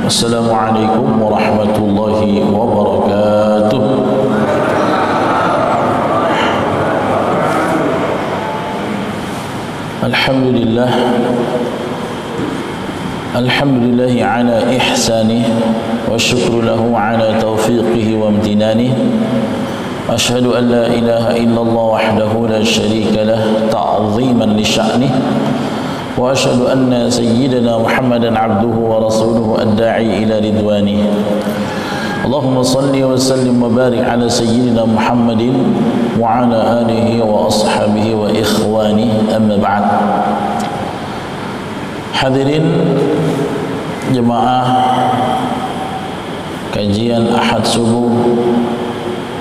Assalamualaikum warahmatullahi wabarakatuh. Alhamdulillah, alhamdulillahi ala ihsanih, wa syukru lahu ala taufiqihi wa amtinanihi. Ashhadu an la ilaha illallah wahdahu la syarika lah ta'ziman li sya'nih, wa ashhadu anna sayyidina Muhammadan abduhu wa rasuluhu ad-da'i ila ridwanih. Allahumma salli wa sallim wa barik ala sayyidina Muhammadin wa ala alihi wa ashabihi wa ikhwani, amma ba'd. Hadirin jemaah kajian Ahad subuh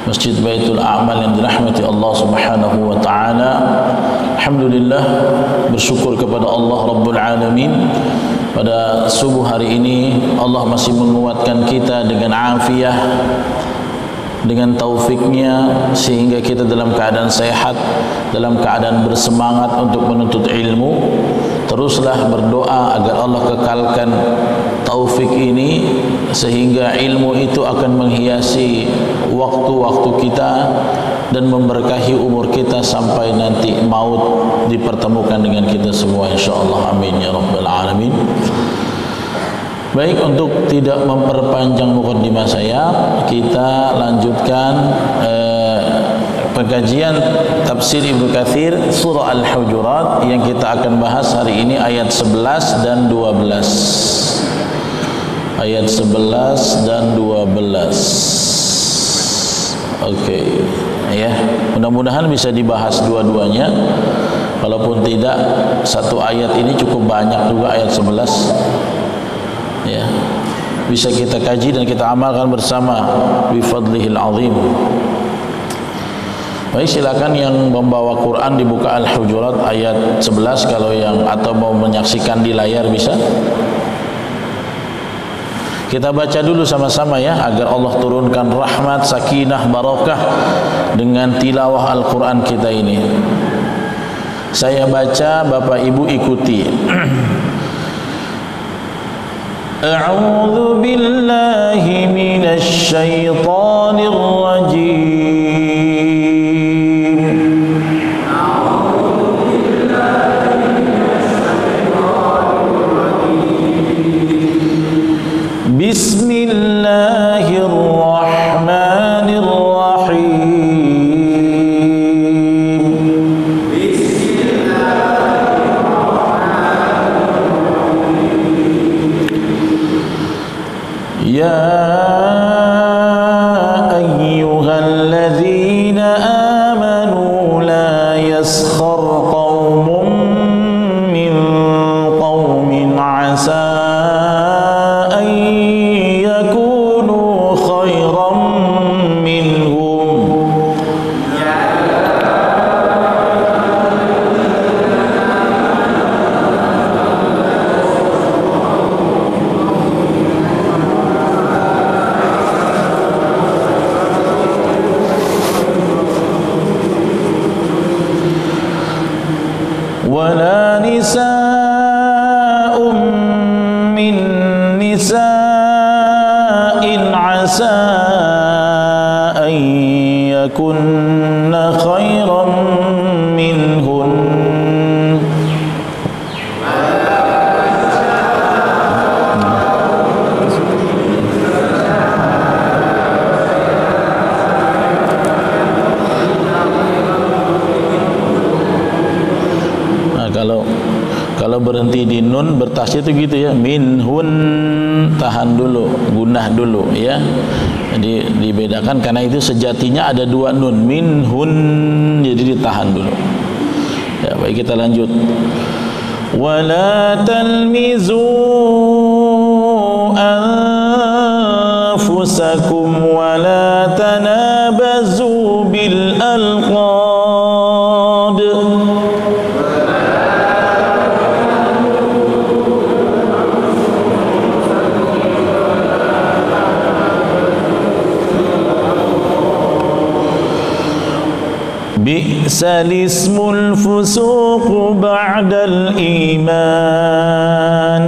Masjid Baitul A'mal yang dirahmati Allah Subhanahu wa taala. Alhamdulillah, bersyukur kepada Allah Rabbul Alamin, pada subuh hari ini Allah masih menguatkan kita dengan afiah, dengan taufiknya, sehingga kita dalam keadaan sehat, dalam keadaan bersemangat untuk menuntut ilmu. Teruslah berdoa agar Allah kekalkan taufik ini, sehingga ilmu itu akan menghiasi waktu-waktu kita dan memberkahi umur kita sampai nanti maut dipertemukan dengan kita semua, insyaallah. Amin ya rabbal alamin. Baik, untuk tidak memperpanjang mukaddimah saya, kita lanjutkan pengajian tafsir Ibnu Katsir surah Al-Hujurat, yang kita akan bahas hari ini ayat 11 dan 12. Ayat 11 dan 12. Oke, ya, mudah-mudahan bisa dibahas dua-duanya. Walaupun tidak, satu ayat ini cukup banyak juga, ayat 11. Ya, bisa kita kaji dan kita amalkan bersama bi fadlihil azim. Baik, silakan yang membawa Quran dibuka Al-Hujurat ayat 11, kalau yang atau mau menyaksikan di layar bisa. Kita baca dulu sama-sama ya, agar Allah turunkan rahmat, sakinah, barakah dengan tilawah Al-Quran kita ini. Saya baca, Bapak Ibu ikuti. A'udzu billahi minasy syaithanir rajim. Bismillahirrahmanirrahim. Ya ayyuhalladzina amanu la yaskhar qaumun min qaumin asa wala nisa'un min nisa'in asa an yakunna khairan minhun. Kalau berhenti di nun bertasydid itu gitu ya, minhun, tahan dulu, gunah dulu ya. Jadi dibedakan karena itu sejatinya ada dua nun, minhun, jadi ditahan dulu. Ya, baik, kita lanjut. Wala talmizu anfusakum wala tanabazu bil alqab. Bi'sal ismul fusuq ba'dal iman.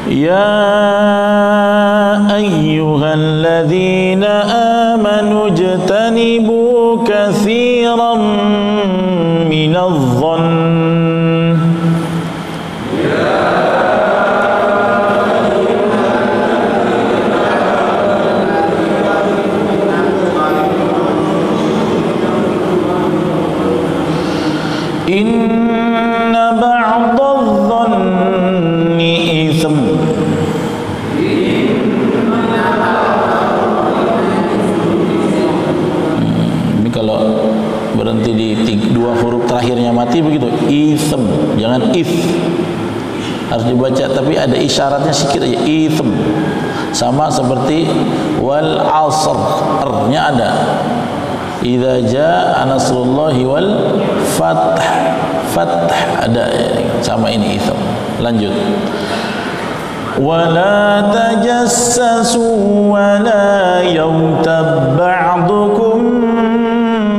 Ya ayyuhalladzina amanu ijtanibu katsiran minadh-dhann. Inna ba'dadh-dhanni itsm. Ini kalau berhenti di dua huruf terakhirnya mati begitu, itsm, jangan if. Harus dibaca tapi ada isyaratnya sedikit aja, itsm. Sama seperti wal 'asr, r-nya ada. Idza jaa nasrullahi wal fath, fath ada, sama ini itu. Lanjut. Wala tajassasu wala yaghtab ba'dukum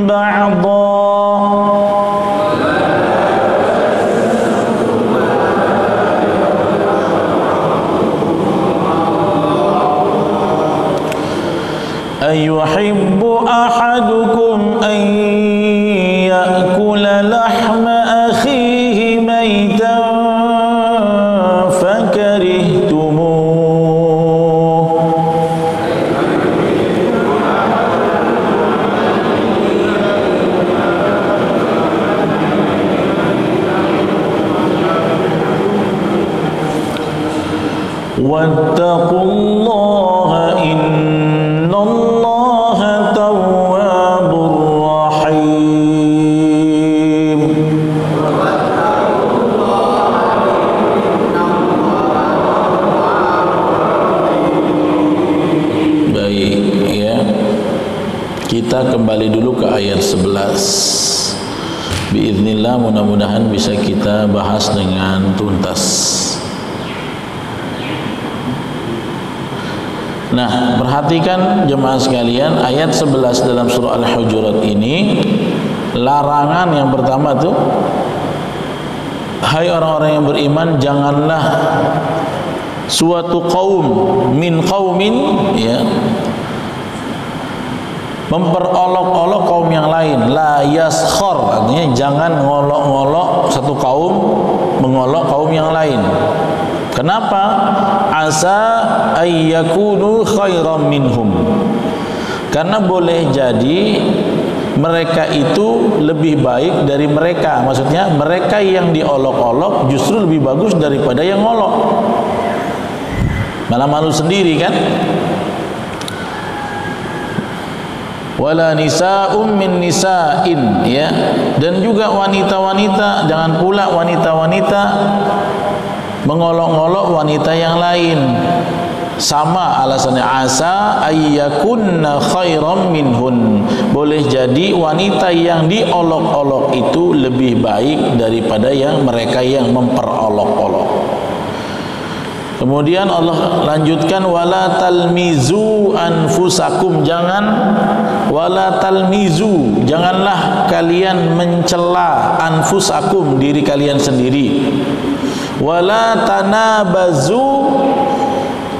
ba'dha. Ayuhibbu ahadukum an ya'kula lahma akhihi maytan fakarihtumuh. Wattaqullaha innallaha tawwabur rahim. Baik ya, kita kembali dulu ke ayat 11. Biiznillah, mudah-mudahan bisa kita bahas dengan tuntas. Nah, perhatikan jemaah sekalian, ayat 11 dalam surah Al-Hujurat ini, larangan yang pertama tuh, hai orang-orang yang beriman, janganlah suatu kaum min qaumin, ya, memperolok-olok kaum yang lain. La yaskhar, artinya jangan ngolok-ngolok satu kaum mengolok kaum yang lain. Kenapa? Asa ayyakunu khairam minhum. Karena boleh jadi mereka itu lebih baik dari mereka. Maksudnya mereka yang diolok-olok justru lebih bagus daripada yang ngolok. Malah malu sendiri kan? Wala nisa'um min nisa'in, ya. Dan juga wanita-wanita, jangan pula wanita-wanita mengolok-olok wanita yang lain. Sama alasannya, asa ayyakunna khairam minhun. Boleh jadi wanita yang diolok-olok itu lebih baik daripada yang mereka yang memperolok-olok. Kemudian Allah lanjutkan, wala talmizu anfusakum, jangan, wala talmizu, janganlah kalian mencela anfusakum, diri kalian sendiri. Wala tanabazu,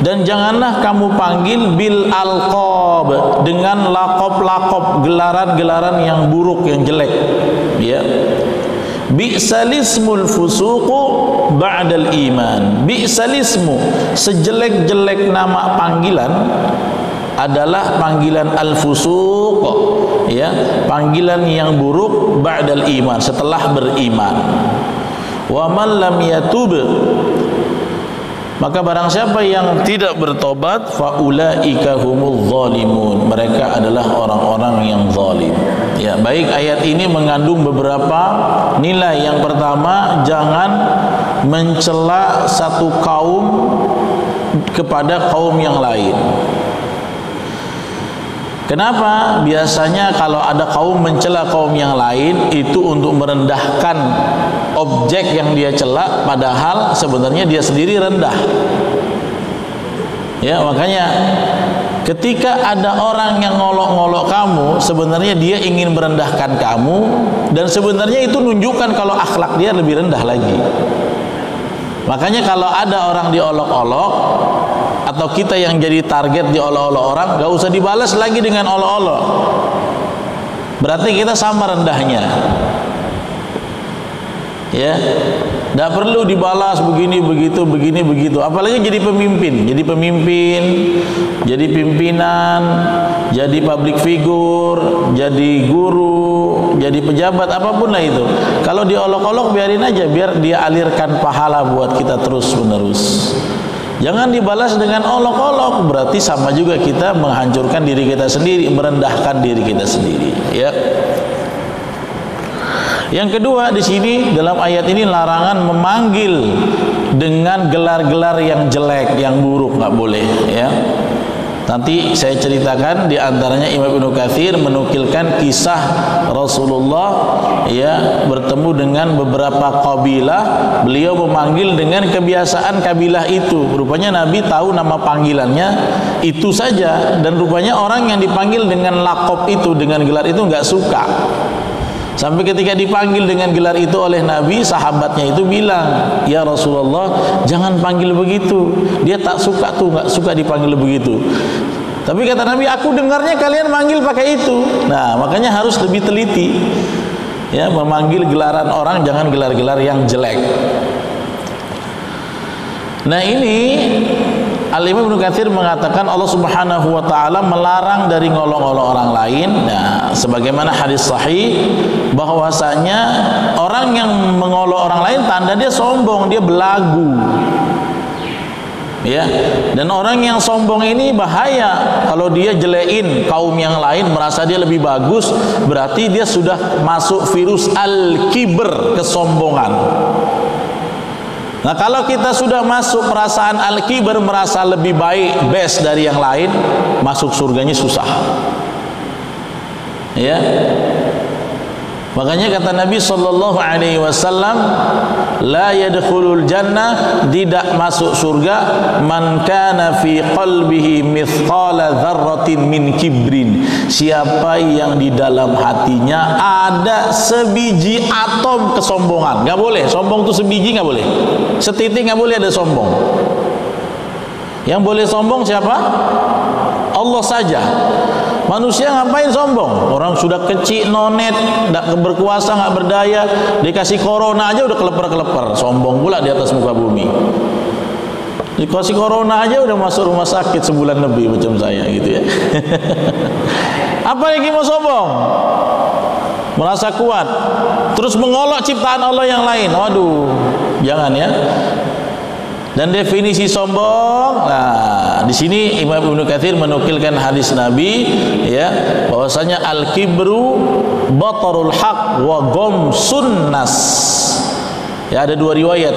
dan janganlah kamu panggil bil alqab, dengan lakop-lakop, gelaran-gelaran yang buruk, yang jelek, ya. Bi'salismul fusuqu ba'dal iman. Bi'salismu, sejelek-jelek nama panggilan adalah panggilan al-fusuq, ya, panggilan yang buruk ba'dal iman, setelah beriman. Wa man lam yatub, maka barang siapa yang tidak bertobat, faulaika humul zalimun, mereka adalah orang-orang yang zalim. Ya, baik, ayat ini mengandung beberapa nilai. Yang pertama, jangan mencela satu kaum kepada kaum yang lain. Kenapa? Biasanya kalau ada kaum mencela kaum yang lain itu untuk merendahkan objek yang dia cela, padahal sebenarnya dia sendiri rendah. Ya, makanya ketika ada orang yang ngolok-ngolok kamu, sebenarnya dia ingin merendahkan kamu, dan sebenarnya itu menunjukkan kalau akhlak dia lebih rendah lagi. Makanya kalau ada orang diolok-olok atau kita yang jadi target diolok-olok orang, gak usah dibalas lagi dengan olok-olok. Berarti kita sama rendahnya. Ya, tidak perlu dibalas begini begitu begini begitu. Apalagi jadi pemimpin, jadi pimpinan, jadi public figure, jadi guru, jadi pejabat, apapun lah itu. Kalau diolok-olok biarin aja, biar dia alirkan pahala buat kita terus menerus. Jangan dibalas dengan olok-olok, berarti sama juga kita menghancurkan diri kita sendiri, merendahkan diri kita sendiri. Ya. Yang kedua di sini dalam ayat ini larangan memanggil dengan gelar-gelar yang jelek, yang buruk, nggak boleh. Ya. Nanti saya ceritakan di antaranya Imam Ibnu Katsir menukilkan kisah Rasulullah ya bertemu dengan beberapa kabilah, beliau memanggil dengan kebiasaan kabilah itu. Rupanya Nabi tahu nama panggilannya itu saja, dan rupanya orang yang dipanggil dengan lakop itu, dengan gelar itu nggak suka. Sampai ketika dipanggil dengan gelar itu oleh Nabi, sahabatnya itu bilang, "Ya Rasulullah, jangan panggil begitu. Dia tak suka tuh, nggak suka dipanggil begitu." Tapi kata Nabi, "Aku dengarnya kalian manggil pakai itu." Nah, makanya harus lebih teliti. Ya, memanggil gelaran orang, jangan gelar-gelar yang jelek. Nah, ini Al-Imam Ibnu Katsir mengatakan Allah Subhanahu wa taala melarang dari ngolok-ngolok orang lain. Nah, sebagaimana hadis sahih bahwasanya orang yang mengolok orang lain tanda dia sombong, dia belagu. Ya, dan orang yang sombong ini bahaya. Kalau dia jelein kaum yang lain, merasa dia lebih bagus, berarti dia sudah masuk virus al-kibr, kesombongan. Nah, kalau kita sudah masuk perasaan al-kibr, merasa lebih baik, best dari yang lain, masuk surganya susah. Ya. Makanya kata Nabi sallallahu alaihi wasallam, la yadkhulul jannah, tidak masuk surga man kana fi qalbihi mithqala dzarratin min kibrin, siapa yang di dalam hatinya ada sebiji atom kesombongan. Enggak boleh, sombong itu sebiji enggak boleh. Setitik enggak boleh ada sombong. Yang boleh sombong siapa? Allah saja. Manusia ngapain sombong? Orang sudah kecil, nonet, tidak berkuasa, nggak berdaya, dikasih corona aja udah keleper-keleper, sombong pula di atas muka bumi. Dikasih corona aja udah masuk rumah sakit sebulan lebih macam saya gitu ya. Apa lagi mau sombong? Merasa kuat, terus mengolok ciptaan Allah yang lain. Waduh, jangan ya. Dan definisi sombong, nah di sini Imam Ibnu Katsir menukilkan hadis Nabi ya, bahwasanya al-kibru batarul haq wa ghamsun nas. Ya, ada dua riwayat,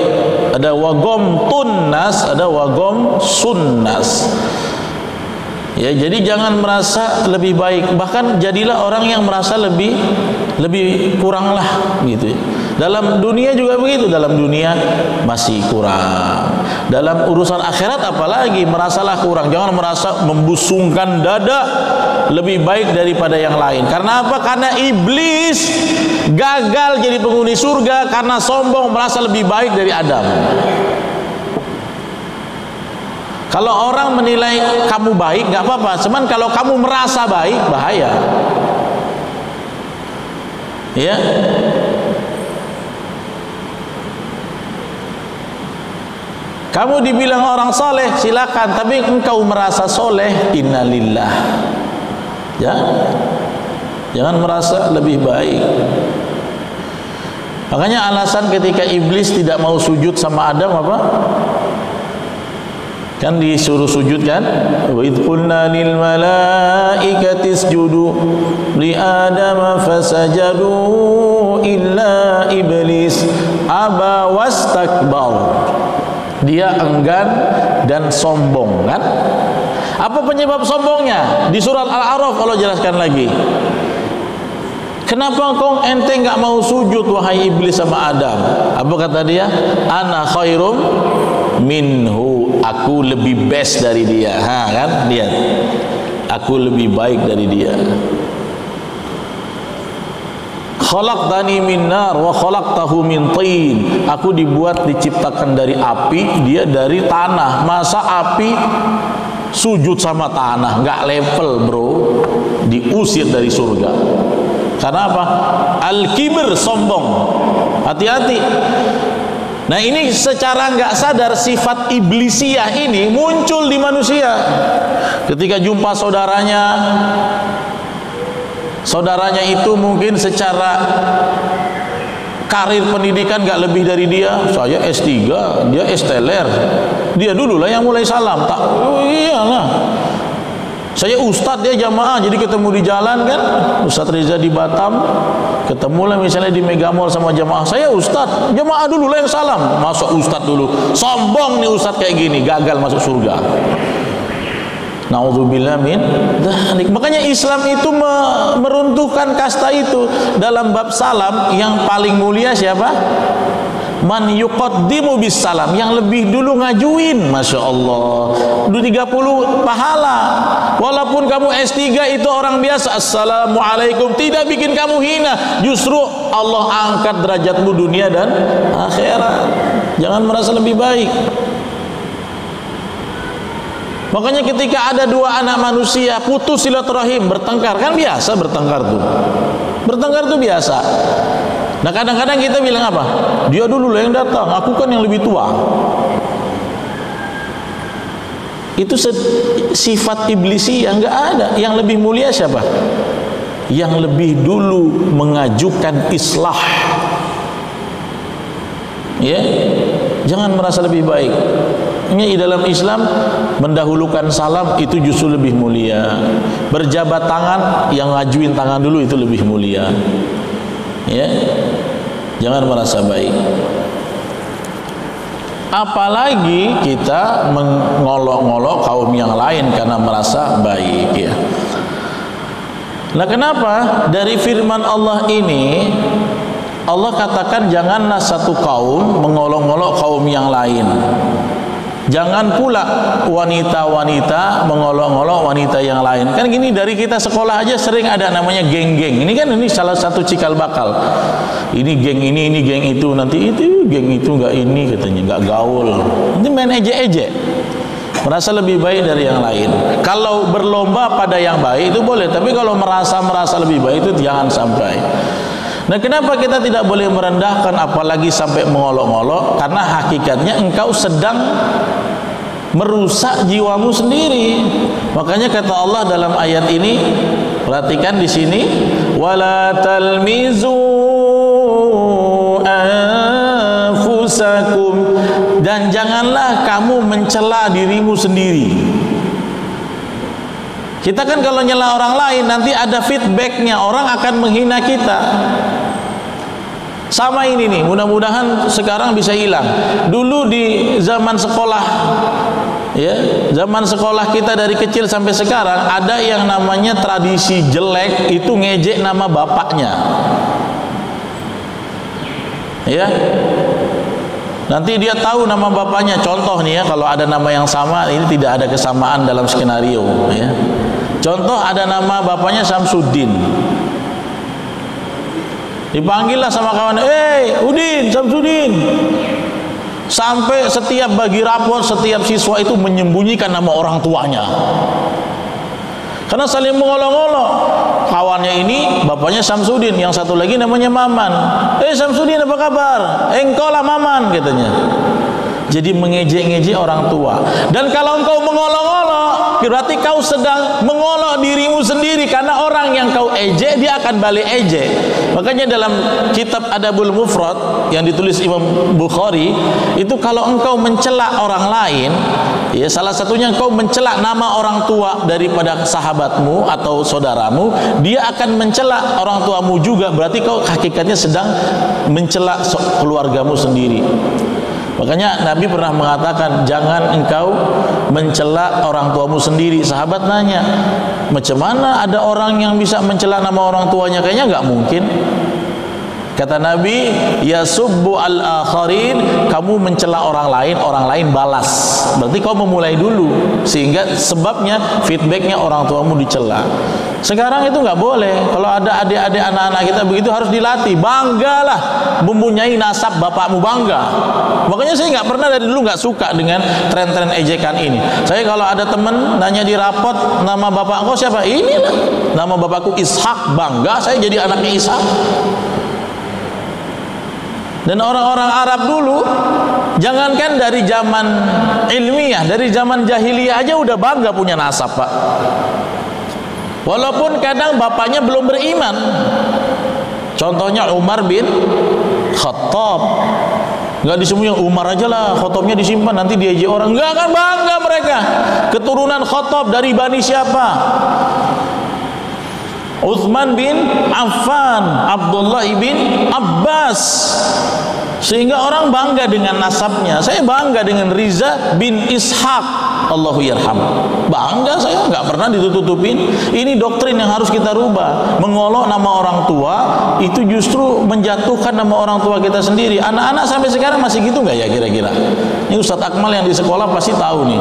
ada wa ghamtun nas, ada wa ghamsun nas. Ya, jadi jangan merasa lebih baik, bahkan jadilah orang yang merasa lebih kurang lah gitu ya. Dalam dunia juga begitu, dalam dunia masih kurang. Dalam urusan akhirat apalagi merasalah kurang. Jangan merasa membusungkan dada lebih baik daripada yang lain. Karena apa? Karena iblis gagal jadi penghuni surga karena sombong, merasa lebih baik dari Adam. Kalau orang menilai kamu baik nggak apa-apa, cuman kalau kamu merasa baik bahaya. Ya. Kamu dibilang orang soleh, silakan, tapi engkau merasa soleh, innalillah. Ya, jangan merasa lebih baik. Makanya alasan ketika iblis tidak mau sujud sama Adam apa? Kan disuruh sujud kan? Wa idh qulna lil malaikati isjudu li Adam fasajadu illa iblis aba wastakbar. Dia enggan dan sombong kan? Apa penyebab sombongnya? Di surat Al-A'raf Allah jelaskan lagi. Kenapa kau ente enggak mau sujud wahai iblis sama Adam? Apa kata dia? Ana khairum minhu, aku lebih best dari dia. Ha kan? Lihat. Aku lebih baik dari dia. khalaqtani min nar wa khalaqtahu min tin. Aku diciptakan dari api, dia dari tanah. Masa api sujud sama tanah? Nggak level, bro. Diusir dari surga. Karena apa? Al-kibr, sombong. Hati-hati. Nah, ini secara nggak sadar sifat iblisiah ini muncul di manusia. Ketika jumpa saudaranya itu mungkin secara karir pendidikan nggak lebih dari dia. Saya S3, dia S-teler. Dia dulu lah yang mulai salam. Iyalah. Saya ustadz, dia jamaah, jadi ketemu di jalan kan, Ustadz Reza di Batam, ketemulah misalnya di Megamall sama jamaah. Saya ustadz, jamaah dulu lah yang salam. Masa ustadz dulu? Sombong nih ustadz kayak gini, gagal masuk surga. Naudzubillah min dzalik. Makanya Islam itu meruntuhkan kasta itu. Dalam bab salam yang paling mulia siapa? Man yuqaddimu bis salam, yang lebih dulu ngajuin. Masya Allah, 30 pahala. Walaupun kamu S3 itu orang biasa, assalamualaikum, tidak bikin kamu hina. Justru Allah angkat derajatmu dunia dan akhirat. Jangan merasa lebih baik. Makanya ketika ada dua anak manusia putus silaturahim, bertengkar, kan biasa bertengkar tuh. Bertengkar tuh biasa. Nah, kadang-kadang kita bilang apa? Dia dulu lah yang datang, aku kan yang lebih tua. Itu sifat iblisi yang enggak ada. Yang lebih mulia siapa? Yang lebih dulu mengajukan islah. Ya, jangan merasa lebih baik. Ini dalam Islam mendahulukan salam itu justru lebih mulia. Berjabat tangan, yang ngajuin tangan dulu itu lebih mulia. Ya, jangan merasa baik. Apalagi kita mengolok-olok kaum yang lain karena merasa baik, ya. Nah, kenapa dari firman Allah ini Allah katakan janganlah satu kaum mengolok-olok kaum yang lain. Jangan pula wanita-wanita mengolok-olok wanita yang lain. Kan gini, dari kita sekolah aja sering ada namanya geng-geng. Ini kan ini salah satu cikal bakal. Ini geng ini geng itu, nanti itu geng itu enggak ini katanya, enggak gaul. Ini main ejek-ejek. Merasa lebih baik dari yang lain. Kalau berlomba pada yang baik itu boleh, tapi kalau merasa lebih baik itu jangan sampai. Nah, kenapa kita tidak boleh merendahkan apalagi sampai mengolok-olok? Karena hakikatnya engkau sedang merusak jiwamu sendiri. Makanya kata Allah dalam ayat ini, perhatikan di sini, wala talmizu anfusakum, dan janganlah kamu mencela dirimu sendiri. Kita kan kalau nyela orang lain nanti ada feedbacknya, orang akan menghina kita. Sama ini nih, mudah-mudahan sekarang bisa hilang. Dulu di zaman sekolah, ya, zaman sekolah kita dari kecil sampai sekarang ada yang namanya tradisi jelek, itu ngejek nama bapaknya. Ya. Nanti dia tahu nama bapaknya. Contoh nih ya, kalau ada nama yang sama, ini tidak ada kesamaan dalam skenario, ya. Contoh ada nama bapaknya Samsudin. Dipanggillah sama kawan, Udin, Samsudin. Sampai setiap bagi rapor, setiap siswa itu menyembunyikan nama orang tuanya. Karena saling mengolok-olok. Kawannya ini bapaknya Samsudin, yang satu lagi namanya Maman. Samsudin apa kabar? Engkau lah Maman katanya. Jadi mengejek-ngejek orang tua. Dan kalau engkau mengolok-olok, berarti kau sedang mengolok dirimu sendiri, karena orang yang kau ejek dia akan balik ejek. Makanya dalam kitab Adabul Mufrad yang ditulis Imam Bukhari itu, kalau engkau mencela orang lain, ya, salah satunya engkau mencela nama orang tua daripada sahabatmu atau saudaramu, dia akan mencela orang tuamu juga, berarti kau hakikatnya sedang mencela keluargamu sendiri. Makanya Nabi pernah mengatakan, jangan engkau mencela orang tuamu sendiri. Sahabat nanya, macam mana ada orang yang bisa mencela nama orang tuanya? Kayaknya nggak mungkin. Kata Nabi, yasubbu al-akharin, kamu mencela orang lain balas. Berarti kau memulai dulu, sehingga sebabnya feedbacknya orang tuamu dicela. Sekarang itu nggak boleh. Kalau ada adik-adik anak-anak kita begitu harus dilatih. Banggalah mempunyai nasab bapakmu, bangga. Makanya saya nggak pernah dari dulu nggak suka dengan tren-tren ejekan ini. Saya kalau ada teman nanya di rapot, nama bapak engkau siapa? Inilah nama bapakku Ishak, bangga saya jadi anaknya Ishak. Dan orang-orang Arab dulu, jangankan dari zaman ilmiah, dari zaman jahiliyah aja udah bangga punya nasab, Pak. Walaupun kadang bapaknya belum beriman. Contohnya Umar bin Khattab. Enggak disebutnya Umar aja lah, Khattabnya disimpan nanti diejek orang. Enggak, kan bangga mereka. Keturunan Khattab dari Bani siapa? Utsman bin Affan, Abdullah bin Abbas. Sehingga orang bangga dengan nasabnya. Saya bangga dengan Riza bin Ishaq. Allahu yarham. Bangga saya, nggak pernah ditutup-tutupin. Ini doktrin yang harus kita rubah. Mengolok nama orang tua itu justru menjatuhkan nama orang tua kita sendiri. Anak-anak sampai sekarang masih gitu nggak ya kira-kira? Ini Ustadz Akmal yang di sekolah pasti tahu nih.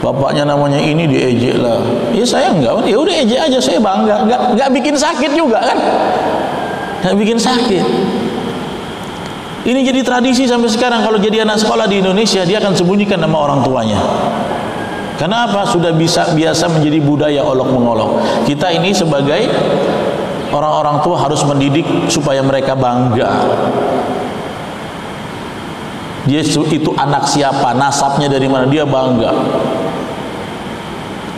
Bapaknya namanya ini diejek lah. Ya saya enggak, ya udah ejek aja, saya bangga. Nggak bikin sakit juga kan? Nggak bikin sakit. Ini jadi tradisi sampai sekarang. Kalau jadi anak sekolah di Indonesia, dia akan sembunyikan nama orang tuanya. Karena apa? Sudah biasa menjadi budaya olok mengolok. Kita ini sebagai orang-orang tua harus mendidik supaya mereka bangga. Dia itu anak siapa, nasabnya dari mana, dia bangga.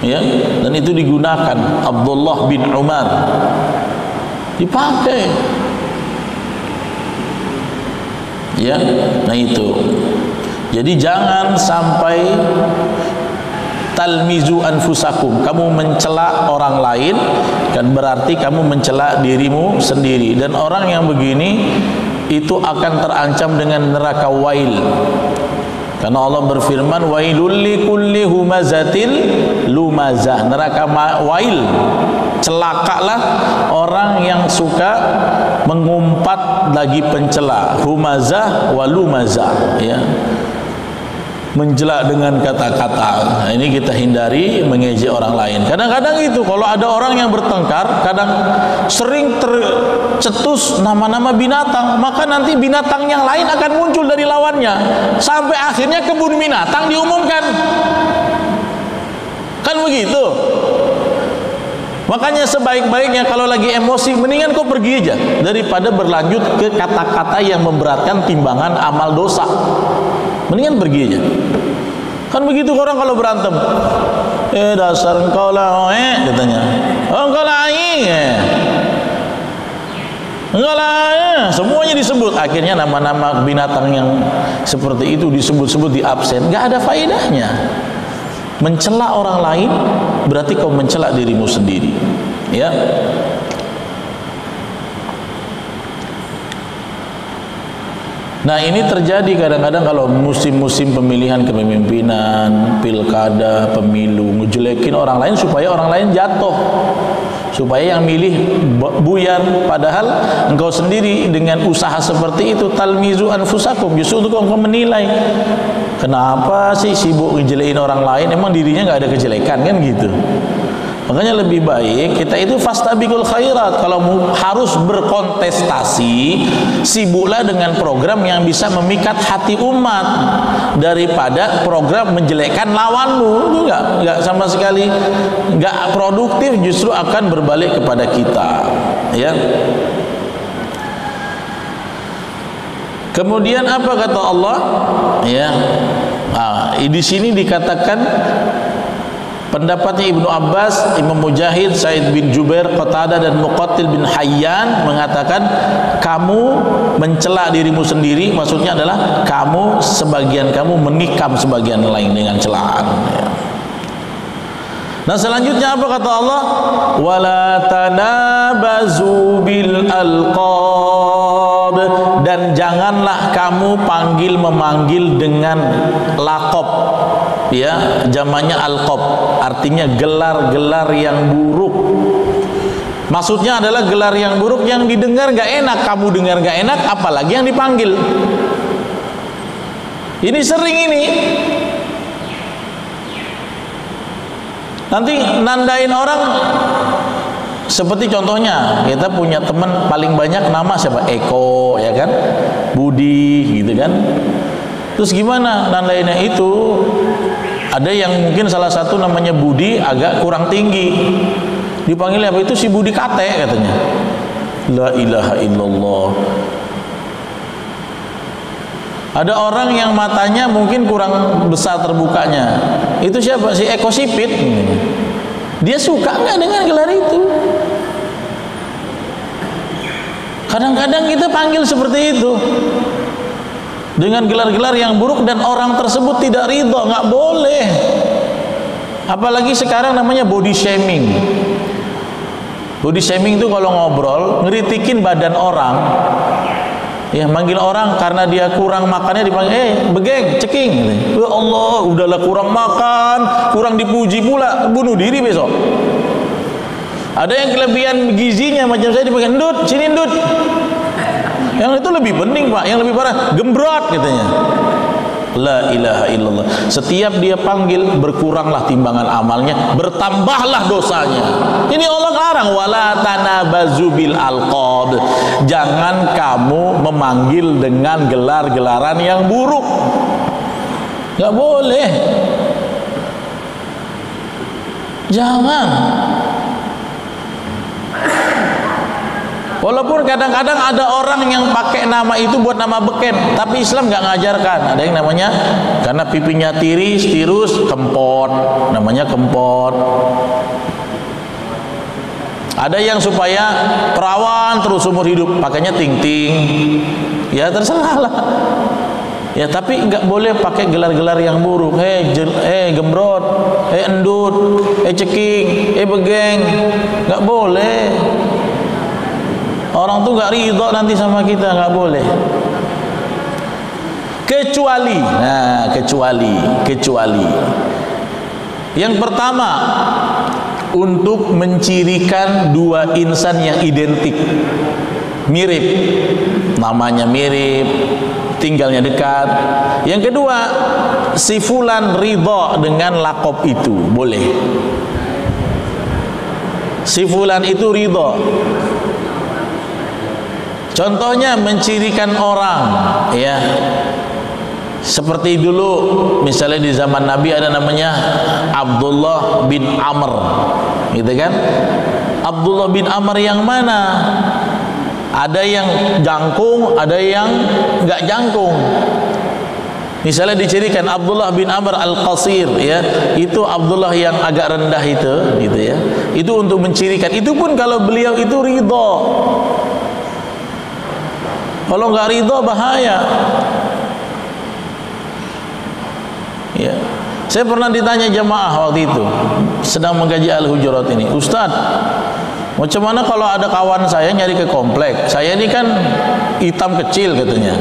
Ya, dan itu digunakan Abdullah bin Umar, dipakai. Ya, nah itu. Jadi jangan sampai talmizu anfusakum, kamu mencela orang lain kan berarti kamu mencela dirimu sendiri. Dan orang yang begini itu akan terancam dengan neraka wail. Karena Allah berfirman, wailul likulli humazatil lumazah. Neraka wail, celakalah orang yang suka mengumpat lagi pencela. Humazah walumazah, ya, menjela dengan kata-kata. Nah, ini kita hindari mengejek orang lain. Kadang-kadang itu kalau ada orang yang bertengkar, kadang sering tercetus nama-nama binatang, maka nanti binatang yang lain akan muncul dari lawannya, sampai akhirnya kebun binatang diumumkan. Kan begitu. Makanya sebaik-baiknya kalau lagi emosi, mendingan kau pergi aja daripada berlanjut ke kata-kata yang memberatkan timbangan amal dosa. Mendingan pergi aja. Kan begitu orang kalau berantem. Dasar engkau lah, katanya. Oh, engkau lah aing. Engkau lah, semuanya disebut. Akhirnya nama-nama binatang yang seperti itu disebut-sebut di absen. Enggak ada faedahnya. Mencela orang lain berarti kau mencela dirimu sendiri. Ya. Nah, ini terjadi kadang-kadang kalau musim-musim pemilihan kepemimpinan, pilkada, pemilu, ngejelekin orang lain supaya orang lain jatuh, supaya yang milih buyar. Padahal engkau sendiri dengan usaha seperti itu, talmizu anfusakum, justru untuk engkau menilai, kenapa sih sibuk ngejelekin orang lain, emang dirinya nggak ada kejelekan, kan gitu. Makanya lebih baik kita itu fastabiqul khairat. Kalau harus berkontestasi, sibuklah dengan program yang bisa memikat hati umat daripada program menjelekkan lawanmu. Itu enggak sama sekali enggak produktif, justru akan berbalik kepada kita, ya. Kemudian apa kata Allah? Ya. Nah, di sini dikatakan pendapatnya Ibnu Abbas, Imam Mujahid, Said bin Jubair, Qatadah dan Muqatil bin Hayyan mengatakan kamu mencela dirimu sendiri, maksudnya adalah kamu, sebagian kamu menikam sebagian lain dengan celaan. Nah, selanjutnya apa kata Allah? Wala tanabazu bil alqab, dan janganlah kamu panggil memanggil dengan laqab. Ya, jamannya alqab, artinya gelar-gelar yang buruk. Maksudnya adalah gelar yang buruk yang didengar gak enak, kamu dengar gak enak, apalagi yang dipanggil. Ini sering ini. Nanti nandain orang seperti contohnya kita punya teman paling banyak nama siapa? Eko, ya kan? Budi, gitu kan? Terus gimana nandainnya itu? Ada yang mungkin salah satu namanya Budi agak kurang tinggi, dipanggil apa itu si Budi Kate katanya. La ilaha illallah. Ada orang yang matanya mungkin kurang besar terbukanya, itu siapa? Si Eko Sipit. Dia suka nggak dengan gelar itu? Kadang-kadang kita panggil seperti itu dengan gelar-gelar yang buruk dan orang tersebut tidak ridho. Nggak boleh. Apalagi sekarang namanya body shaming. Body shaming itu kalau ngobrol ngeritikin badan orang, ya, manggil orang karena dia kurang makannya dipanggil begeng, ceking. Ya Allah, udahlah kurang makan, kurang dipuji pula, bunuh diri besok. Ada yang kelebihan gizinya macam saya dipanggil ndut, sini ndut. Yang itu lebih penting Pak, yang lebih parah gembrot katanya. La ilaha illallah. Setiap dia panggil berkuranglah timbangan amalnya, bertambahlah dosanya. Ini Allah larang, wala tanabazu bil alqab. Jangan kamu memanggil dengan gelar-gelaran yang buruk. Enggak boleh. Jangan. Walaupun kadang-kadang ada orang yang pakai nama itu buat nama beken, tapi Islam nggak ngajarkan. Ada yang namanya karena pipinya tirus, kempot, namanya kempot. Ada yang supaya perawan terus umur hidup, pakainya ting-ting. Ya terserah lah. Ya tapi nggak boleh pakai gelar-gelar yang buruk. Gembrot, endut, ceking, begeng, nggak boleh. Orang tuh nggak ridho nanti sama kita, nggak boleh. Kecuali, kecuali. Yang pertama, untuk mencirikan dua insan yang identik, mirip, namanya mirip, tinggalnya dekat. Yang kedua, si fulan ridho dengan lakop itu, boleh. Si fulan itu ridho. Contohnya mencirikan orang, ya. Seperti dulu misalnya di zaman Nabi ada namanya Abdullah bin Amr, gitu kan? Abdullah bin Amr yang mana? Ada yang jangkung, ada yang enggak jangkung. Misalnya dicirikan Abdullah bin Amr al-Qasir, ya, itu Abdullah yang agak rendah itu, gitu ya. Itu untuk mencirikan. Itu pun kalau beliau itu ridho. Kalau nggak ridho bahaya. Ya, saya pernah ditanya jamaah waktu itu sedang mengkaji Al-Hujurat ini, Ustaz, macam mana kalau ada kawan saya nyari ke komplek, saya ini kan hitam kecil katanya.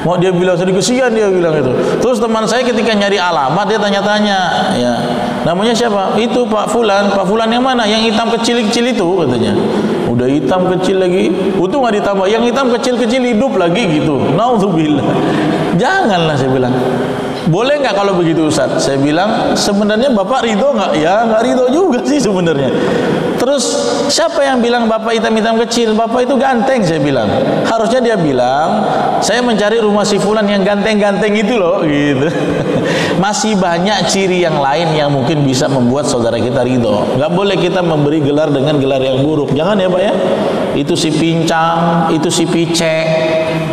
Mau dia bilang sedih, kesian dia bilang itu. Terus teman saya ketika nyari alamat dia tanya-tanya, ya, namanya siapa? Itu Pak Fulan. Pak Fulan yang mana? Yang hitam kecil-kecil itu katanya. Udah hitam kecil lagi, untung nggak ditambah. Yang hitam kecil-kecil hidup lagi gitu. Naudzubillah. Janganlah, saya bilang. Boleh nggak kalau begitu Ustaz? Saya bilang sebenarnya Bapak ridho nggak? Ya nggak ridho juga sih sebenarnya. Terus siapa yang bilang Bapak hitam-hitam kecil? Bapak itu ganteng, saya bilang. Harusnya dia bilang saya mencari rumah si fulan yang ganteng-ganteng itu loh, gitu. Masih banyak ciri yang lain yang mungkin bisa membuat saudara kita ridho. Nggak boleh kita memberi gelar dengan gelar yang buruk. Jangan ya Pak ya. Itu si pincang, itu si picek.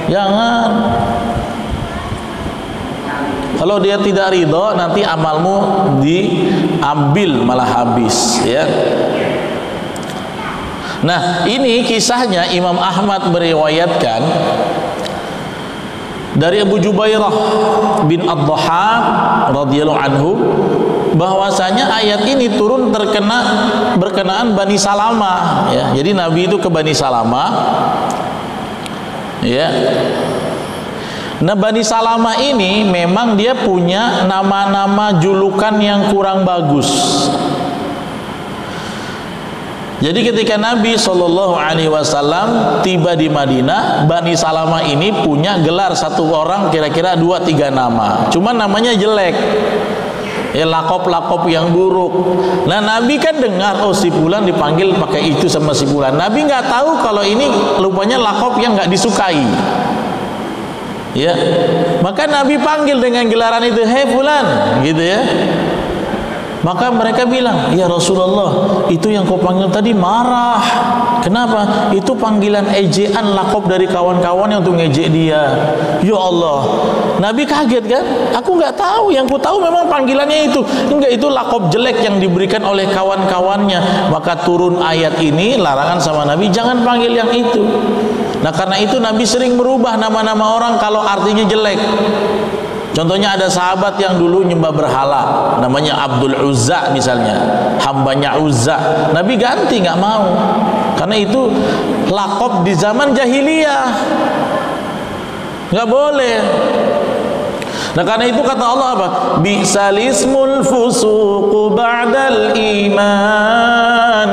Jangan. Kalau dia tidak ridho, nanti amalmu diambil malah habis, ya. Nah, ini kisahnya Imam Ahmad meriwayatkan dari Abu Jubairah bin Ad-Dhahhak radhiyallahu anhu bahwasanya ayat ini turun berkenaan Bani Salamah, ya. Jadi Nabi itu ke Bani Salamah, ya. Nah, Bani Salamah ini memang dia punya nama-nama julukan yang kurang bagus. Jadi ketika Nabi SAW tiba di Madinah, Bani Salamah ini punya gelar satu orang kira-kira 2-3 nama. Cuma namanya jelek. Ya, lakop-lakop yang buruk. Nah, Nabi kan dengar, oh si fulan dipanggil pakai itu sama si fulan. Nabi nggak tahu kalau ini rupanya lakop yang nggak disukai. Ya, maka Nabi panggil dengan gelaran itu, hei fulan, gitu ya. Maka mereka bilang, ya Rasulullah, itu yang kau panggil tadi marah. Kenapa? Itu panggilan ejaan, lakop dari kawan-kawannya untuk ngejek dia. Ya Allah, Nabi kaget kan? Aku nggak tahu, yang ku tahu memang panggilannya itu. Enggak, itu lakop jelek yang diberikan oleh kawan-kawannya. Maka turun ayat ini, larangan sama Nabi, jangan panggil yang itu. Nah, karena itu Nabi sering merubah nama-nama orang kalau artinya jelek. Contohnya ada sahabat yang dulu nyembah berhala, namanya Abdul Uzza misalnya, hambanya Uzza. Nabi ganti, nggak mau, karena itu lakop di zaman jahiliyah, nggak boleh. Nah, karena itu kata Allah apa? Bi'salismul fusuqu ba'dal iman.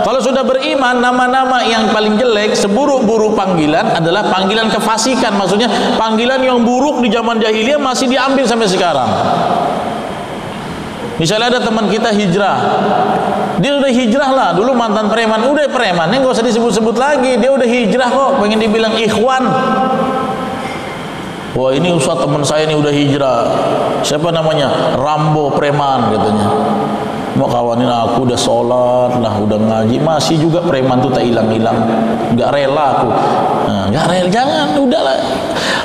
Kalau sudah beriman, nama-nama yang paling jelek, seburuk-buruk panggilan adalah panggilan kefasikan. Maksudnya panggilan yang buruk di zaman jahiliyah masih diambil sampai sekarang. Misalnya ada teman kita hijrah, dia udah hijrah lah, dulu mantan preman, udah premannya nggak usah disebut-sebut lagi, dia udah hijrah kok, pengen dibilang ikhwan. Wah, ini ustaz teman saya ini udah hijrah. Siapa namanya? Rambo preman katanya. Mau kawanin aku, udah sholat lah, udah ngaji, masih juga preman tuh tak hilang-hilang. Nggak rela aku. Nah, nggak rela, jangan, udahlah.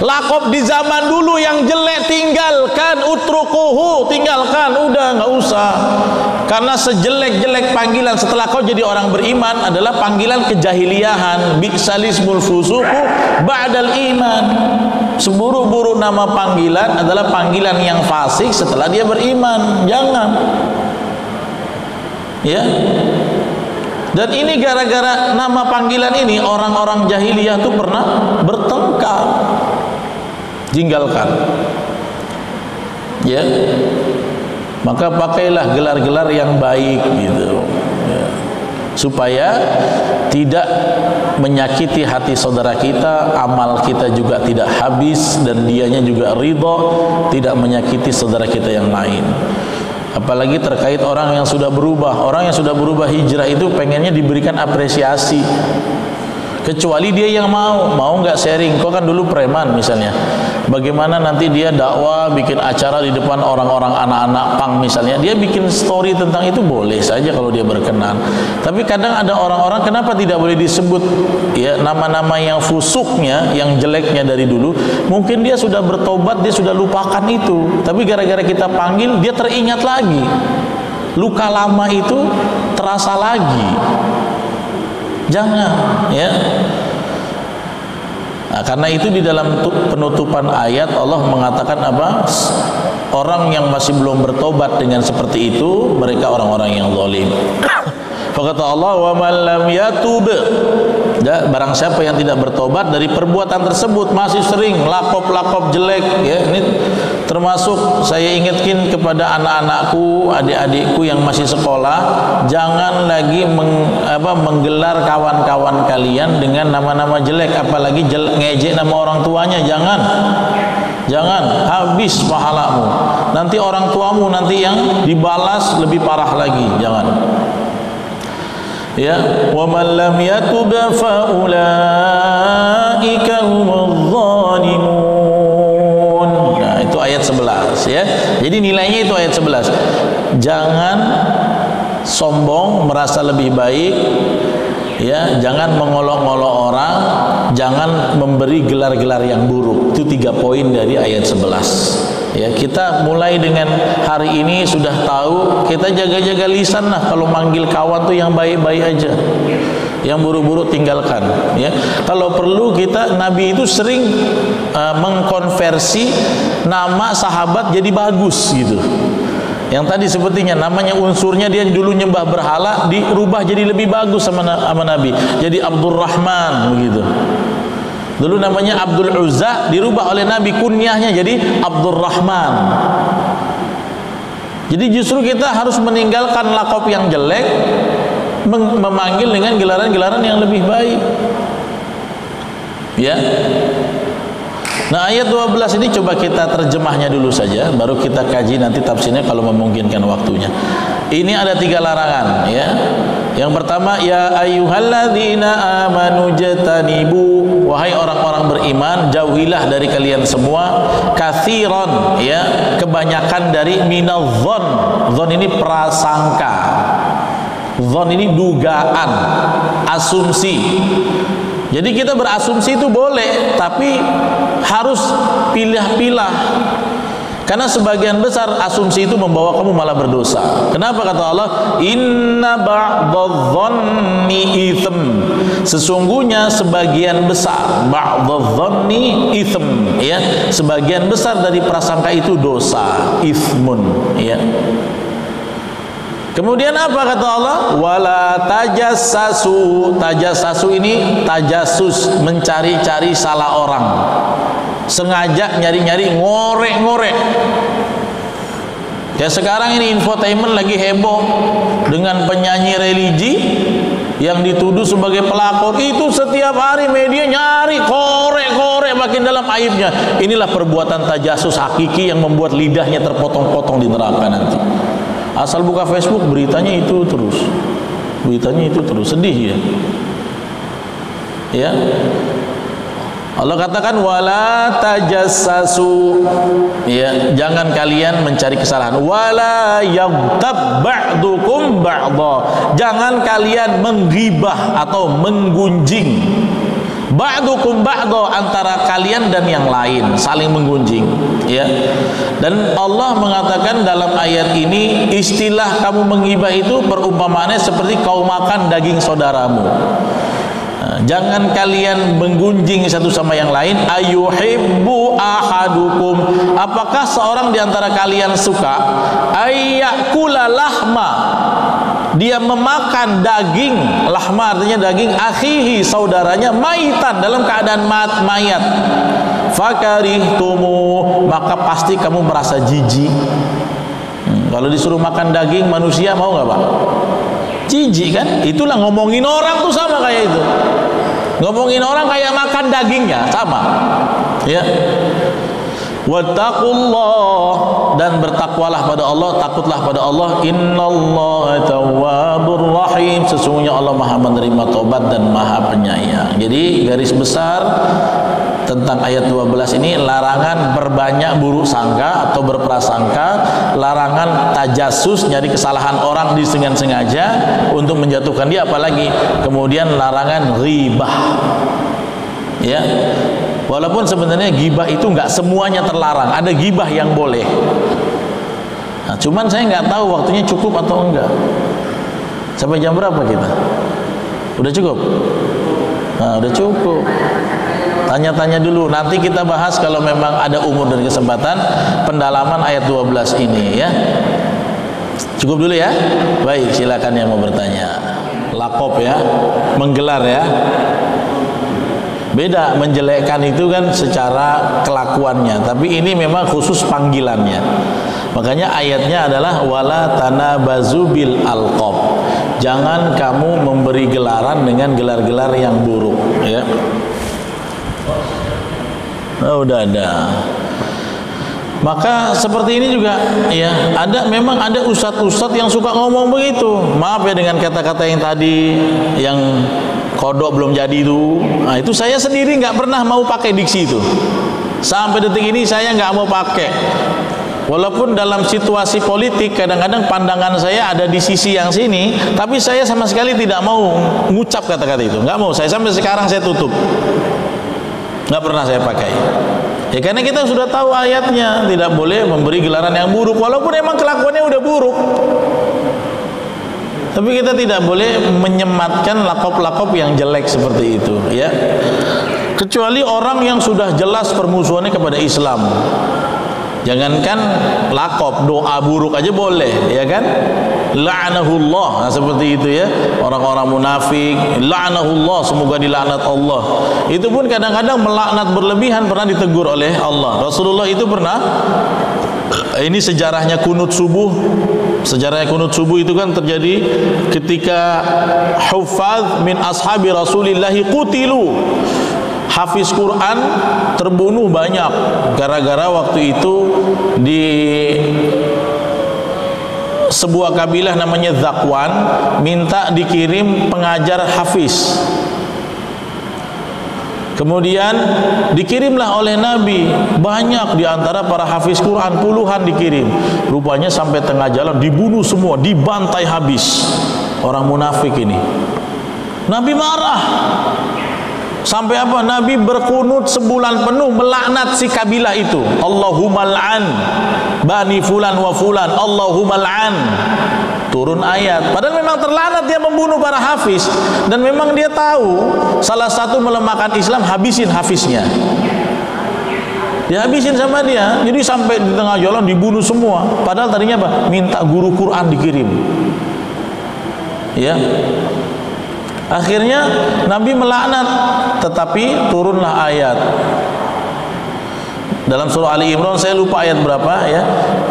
Lakop di zaman dulu yang jelek tinggalkan, utrukuhu, tinggalkan, udah nggak usah. Karena sejelek-jelek panggilan setelah kau jadi orang beriman adalah panggilan kejahiliahan. Bi'salismul fusuqu ba'dal iman. Seburuk-buruk nama panggilan adalah panggilan yang fasik setelah dia beriman. Jangan. Ya. Dan ini gara-gara nama panggilan ini orang-orang jahiliyah itu pernah bertengkar. Tinggalkan. Ya. Maka pakailah gelar-gelar yang baik gitu. Ya. Supaya tidak menyakiti hati saudara kita, amal kita juga tidak habis, dan dianya juga ridho, tidak menyakiti saudara kita yang lain. Apalagi terkait orang yang sudah berubah. Orang yang sudah berubah hijrah itu pengennya diberikan apresiasi. Kecuali dia yang mau nggak sharing. Kau kan dulu preman misalnya, bagaimana nanti dia dakwah, bikin acara di depan orang-orang anak-anak pang misalnya, dia bikin story tentang itu boleh saja kalau dia berkenan. Tapi kadang ada orang-orang, kenapa tidak boleh disebut ya nama-nama yang fusuknya, yang jeleknya dari dulu. Mungkin dia sudah bertobat, dia sudah lupakan itu, tapi gara-gara kita panggil dia teringat lagi, luka lama itu terasa lagi. Jangan, ya. Nah, karena itu di dalam penutupan ayat Allah mengatakan apa? Orang yang masih belum bertobat dengan seperti itu, mereka orang-orang yang zalim. Kata Allah, wa man lam yatub, barang siapa yang tidak bertobat dari perbuatan tersebut, masih sering lakop-lakop jelek, ya. Ini termasuk saya ingatkan kepada anak-anakku, adik-adikku yang masih sekolah, jangan lagi menggelar kawan-kawan kalian dengan nama-nama jelek, apalagi ngejek nama orang tuanya. Jangan, habis pahalamu. Nanti orang tuamu nanti yang dibalas lebih parah lagi. Jangan. Ya, wa man lam yatub fa ulaika humudz zalimun. Nah, itu ayat 11 ya. Jadi nilainya itu ayat 11. Jangan sombong, merasa lebih baik, ya, jangan mengolok-olok orang, jangan memberi gelar-gelar yang buruk. Itu 3 poin dari ayat 11. Ya, kita mulai dengan hari ini sudah tahu, kita jaga-jaga lisan lah, kalau manggil kawan tuh yang baik-baik aja, yang buruk-buruk tinggalkan. Ya, kalau perlu kita, Nabi itu sering mengkonversi nama sahabat jadi bagus gitu. Yang tadi sepertinya namanya unsurnya dia dulu nyembah berhala, dirubah jadi lebih bagus sama Nabi, jadi Abdurrahman begitu. Dulu namanya Abdul Uzza, dirubah oleh Nabi kunyahnya jadi Abdurrahman. Jadi justru kita harus meninggalkan lakop yang jelek, memanggil dengan gelaran-gelaran yang lebih baik. Ya. Nah, ayat 12 ini coba kita terjemahnya dulu saja, baru kita kaji nanti tafsirnya kalau memungkinkan waktunya. Ini ada 3 larangan, ya. Yang pertama, ya ayyuhalladzina amanu jatanibu, wahai orang-orang beriman, jauhilah dari kalian semua katsiran, ya, kebanyakan dari minadh-dhon. Dhon ini prasangka. Dhon ini dugaan, asumsi. Jadi kita berasumsi itu boleh, tapi harus pilah-pilah. Karena sebagian besar asumsi itu membawa kamu malah berdosa. Kenapa kata Allah? Inna ba'dadh-dhanni itsm. Sesungguhnya sebagian besar ba'dadh-dhanni itsm, ya. Sebagian besar dari prasangka itu dosa, itsmun, ya. Kemudian apa kata Allah? Wala tajassasu. Tajassasu ini tajasus, mencari-cari salah orang. Sengaja nyari-nyari, ngorek-ngorek. Ya sekarang ini infotainment lagi heboh dengan penyanyi religi yang dituduh sebagai pelakor. Itu setiap hari media nyari, korek-korek makin dalam aibnya. Inilah perbuatan tajasus hakiki yang membuat lidahnya terpotong-potong di neraka nanti. Asal buka Facebook beritanya itu terus, sedih ya. Ya, Allah katakan wala tajassasu, ya, jangan kalian mencari kesalahan. Wala yaghtab ba'dukum ba'dha, jangan kalian menggibah atau menggunjing. Ba'dukum ba'dha, antara kalian dan yang lain, saling menggunjing, ya. Dan Allah mengatakan dalam ayat ini, istilah kamu menggibah itu perumpamaannya seperti kau makan daging saudaramu. Nah, jangan kalian menggunjing satu sama yang lain. Ayuhibbu ahadukum, apakah seorang di antara kalian suka ayyakula lahma, dia memakan daging, lahma artinya daging, akhihi saudaranya, maitan, dalam keadaan mayat. Fakarihtumu, maka pasti kamu merasa jijik. Kalau disuruh makan daging manusia mau nggak Pak? Jijik kan? Itulah ngomongin orang tuh sama kayak itu. Ngomongin orang kayak makan dagingnya sama. Ya. Wattaqullah, dan bertakwalah pada Allah, takutlah pada Allah. Innallaha tawwabur rahim, sesungguhnya Allah Maha menerima tobat dan Maha penyayang. Jadi garis besar tentang ayat 12 ini, larangan berbanyak buruk sangka atau berprasangka, larangan tajasus, nyari kesalahan orang dengan sengaja untuk menjatuhkan dia, apalagi kemudian larangan ghibah, ya. Walaupun sebenarnya gibah itu nggak semuanya terlarang, ada gibah yang boleh. Nah, cuman saya nggak tahu waktunya cukup atau enggak. Sampai jam berapa kita? Udah cukup? Nah, udah cukup. Tanya-tanya dulu, nanti kita bahas kalau memang ada umur dan kesempatan pendalaman ayat 12 ini, ya. Cukup dulu ya. Baik, silakan yang mau bertanya. Lakop ya, menggelar ya. Beda, menjelekkan itu kan secara kelakuannya, tapi ini memang khusus panggilannya. Makanya ayatnya adalah wala tanabazu bil alqab, jangan kamu memberi gelaran dengan gelar-gelar yang buruk, ya. Oh, udah ada. Maka seperti ini juga, ya, memang ada ustadz-ustadz yang suka ngomong begitu. Maaf ya dengan kata-kata yang tadi, yang kodok belum jadi itu. Nah, itu saya sendiri nggak pernah mau pakai diksi itu. Sampai detik ini saya nggak mau pakai. Walaupun dalam situasi politik kadang-kadang pandangan saya ada di sisi yang sini, tapi saya sama sekali tidak mau ngucap kata-kata itu. Nggak mau. Saya sampai sekarang saya tutup. Nggak pernah saya pakai. Ya karena kita sudah tahu ayatnya, tidak boleh memberi gelaran yang buruk, walaupun emang kelakuannya udah buruk. Tapi kita tidak boleh menyematkan lakop-lakop yang jelek seperti itu, ya. Kecuali orang yang sudah jelas permusuhannya kepada Islam. Jangankan lakop, doa buruk aja boleh, ya kan? La'anahullah, nah, seperti itu ya. Orang-orang munafik, la'anahullah, semoga dilaknat Allah. Itu pun kadang-kadang melaknat berlebihan, pernah ditegur oleh Allah. Rasulullah itu pernah, ini sejarahnya kunut subuh. Sejarahnya kunut subuh itu kan terjadi ketika huffaz min ashabi Rasulillahi qutilu. hafiz Quran terbunuh banyak gara-gara waktu itu di sebuah kabilah namanya Zakwan minta dikirim pengajar hafiz. Kemudian dikirimlah oleh Nabi banyak diantara para hafiz Quran, puluhan dikirim. Rupanya sampai tengah jalan dibunuh semua, dibantai habis. Orang munafik ini. Nabi marah. Sampai apa? Nabi berkunut sebulan penuh melaknat si kabilah itu. Allahumma al'an bani fulan wa fulan, Allahumma al'an. Turun ayat. Padahal memang terlaknat dia membunuh para hafiz, dan memang dia tahu salah satu melemahkan Islam habisin hafiznya. Dihabisin sama dia. Jadi sampai di tengah jalan dibunuh semua. Padahal tadinya apa? Minta guru Quran dikirim. Ya. Akhirnya Nabi melaknat, tetapi turunlah ayat. Dalam surah Ali Imran, saya lupa ayat berapa ya.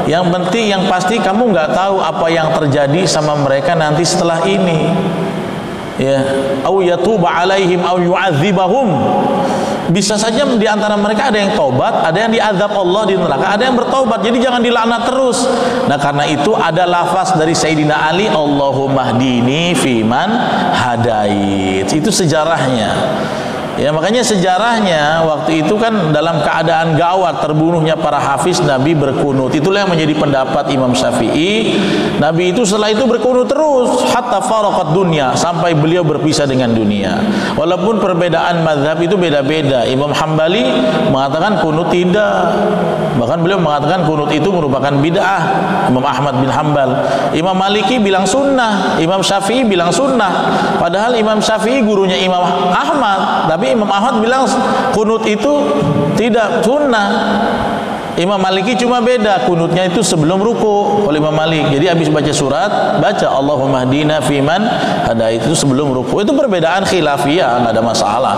Yang penting, yang pasti kamu nggak tahu apa yang terjadi sama mereka nanti setelah ini. Ya, au yatuba alaihim au yu'adzibahum. Bisa saja di antara mereka ada yang taubat, ada yang diazab Allah di neraka, ada yang bertaubat. Jadi jangan dilaknat terus. Nah, karena itu ada lafaz dari Sayyidina Ali, Allahumma hdini fiman hadait. Itu sejarahnya. Ya, makanya sejarahnya waktu itu kan dalam keadaan gawat terbunuhnya para hafiz, Nabi berkunut. Itulah yang menjadi pendapat Imam Syafi'i. Nabi itu setelah itu berkunut terus hatta faraqat dunya, sampai beliau berpisah dengan dunia. Walaupun perbedaan mazhab itu beda-beda. Imam Hambali mengatakan kunut tidak. Bahkan beliau mengatakan kunut itu merupakan bid'ah. Imam Ahmad bin Hambal. Imam Maliki bilang sunnah. Imam Syafi'i bilang sunnah. Padahal Imam Syafi'i gurunya Imam Ahmad, tapi Imam Ahmad bilang kunut itu tidak sunnah. Imam Maliki cuma beda, kunutnya itu sebelum ruku oleh Imam Malik. Jadi habis baca surat, baca Allahumma hdina fiman hadait, itu sebelum ruku. Itu perbedaan khilafiyah, nggak ada masalah.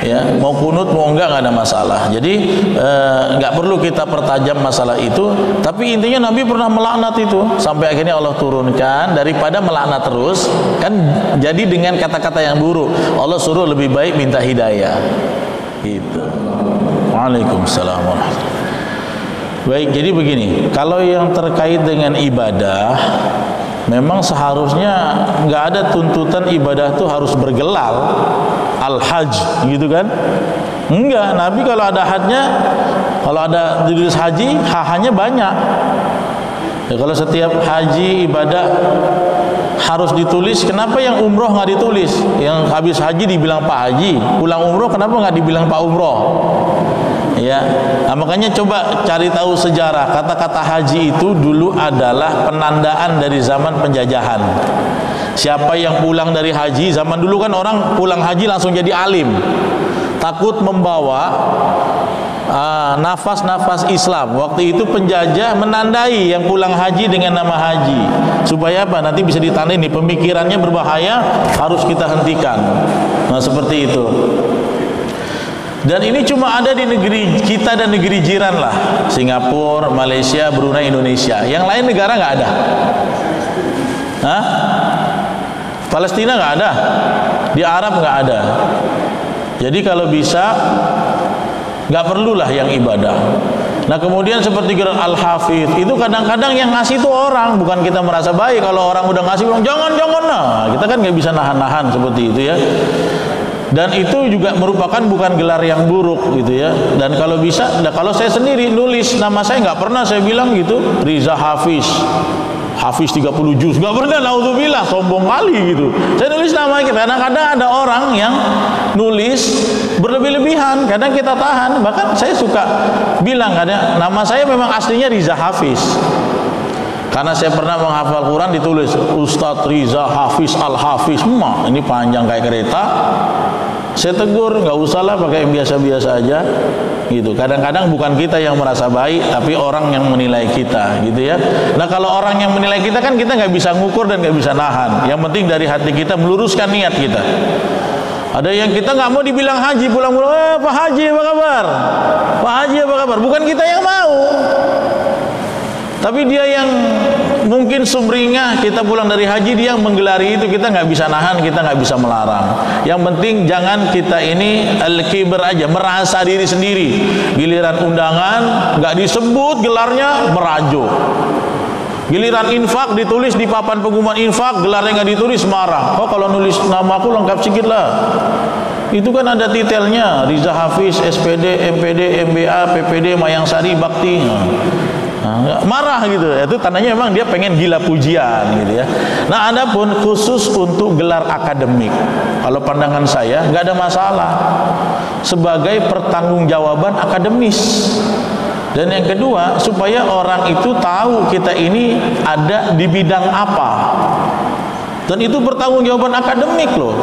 Ya, mau kunut mau enggak nggak ada masalah. Jadi nggak perlu kita pertajam masalah itu. Tapi intinya Nabi pernah melaknat itu sampai akhirnya Allah turunkan, daripada melaknat terus kan jadi dengan kata-kata yang buruk. Allah suruh lebih baik minta hidayah. Gitu. Waalaikumsalam warahmatullahi. Baik, jadi begini, kalau yang terkait dengan ibadah, memang seharusnya nggak ada tuntutan ibadah itu harus bergelal al-hajj gitu kan. Enggak, Nabi kalau ada hajnya, kalau ada ditulis haji, hahanya banyak ya. Kalau setiap haji ibadah harus ditulis, kenapa yang umroh nggak ditulis? Yang habis haji dibilang Pak Haji, pulang umroh kenapa nggak dibilang Pak Umroh? Ya, nah, makanya coba cari tahu sejarah. Kata-kata haji itu dulu adalah penandaan dari zaman penjajahan. Siapa yang pulang dari haji, zaman dulu kan orang pulang haji langsung jadi alim, takut membawa nafas-nafas Islam. Waktu itu penjajah menandai yang pulang haji dengan nama haji, supaya apa? Nanti bisa ditandai nih, pemikirannya berbahaya, harus kita hentikan. Nah, seperti itu. Dan ini cuma ada di negeri kita dan negeri jiran lah, Singapura, Malaysia, Brunei, Indonesia. Yang lain negara nggak ada. Hah? Palestina nggak ada, di Arab nggak ada. Jadi kalau bisa nggak perlulah yang ibadah. Nah, kemudian seperti gerak al-hafidh itu kadang-kadang yang ngasih itu orang, bukan kita merasa baik. Kalau orang udah ngasih bilang jangan, nah kita kan nggak bisa nahan-nahan seperti itu ya. Dan itu juga merupakan bukan gelar yang buruk gitu ya. Dan kalau bisa, kalau saya sendiri nulis nama saya, nggak pernah saya bilang gitu Riza Hafiz 30 juz, nggak pernah, naudzubillah, sombong kali gitu. Saya nulis nama kita. Kadang-kadang ada orang yang nulis berlebih-lebihan, kadang kita tahan. Bahkan saya suka bilang, kadang nama saya memang aslinya Riza Hafiz, karena saya pernah menghafal Quran ditulis Ustadz Riza Hafiz Al-Hafiz. Ini panjang kayak kereta. Saya tegur, nggak usah lah, pakai yang biasa-biasa aja gitu. Kadang-kadang bukan kita yang merasa baik, tapi orang yang menilai kita gitu ya. Nah, kalau orang yang menilai kita kan kita nggak bisa ngukur dan nggak bisa nahan. Yang penting dari hati kita meluruskan niat kita. Ada yang kita nggak mau dibilang haji, pulang-pulang, Pak Haji apa kabar? Pak Haji apa kabar? Bukan kita yang mau, tapi dia yang Mungkin sumringah kita pulang dari haji dia menggelari itu, kita nggak bisa nahan, kita nggak bisa melarang. Yang penting jangan kita ini al-kibr aja, merasa diri sendiri. Giliran undangan nggak disebut gelarnya, merajuk. Giliran infak ditulis di papan pengumuman infak, gelarnya nggak ditulis, marah. Oh, kalau nulis nama aku lengkap sedikit lah. Itu kan ada titelnya, Riza Hafiz, SPD, MPD, MBA, PPD, Mayangsari, Bakti. Marah gitu. Itu tandanya memang dia pengen gila pujian gitu ya. Nah, adapun khusus untuk gelar akademik, kalau pandangan saya nggak ada masalah sebagai pertanggungjawaban akademis. Dan yang kedua, supaya orang itu tahu kita ini ada di bidang apa. Dan itu pertanggungjawaban akademik loh.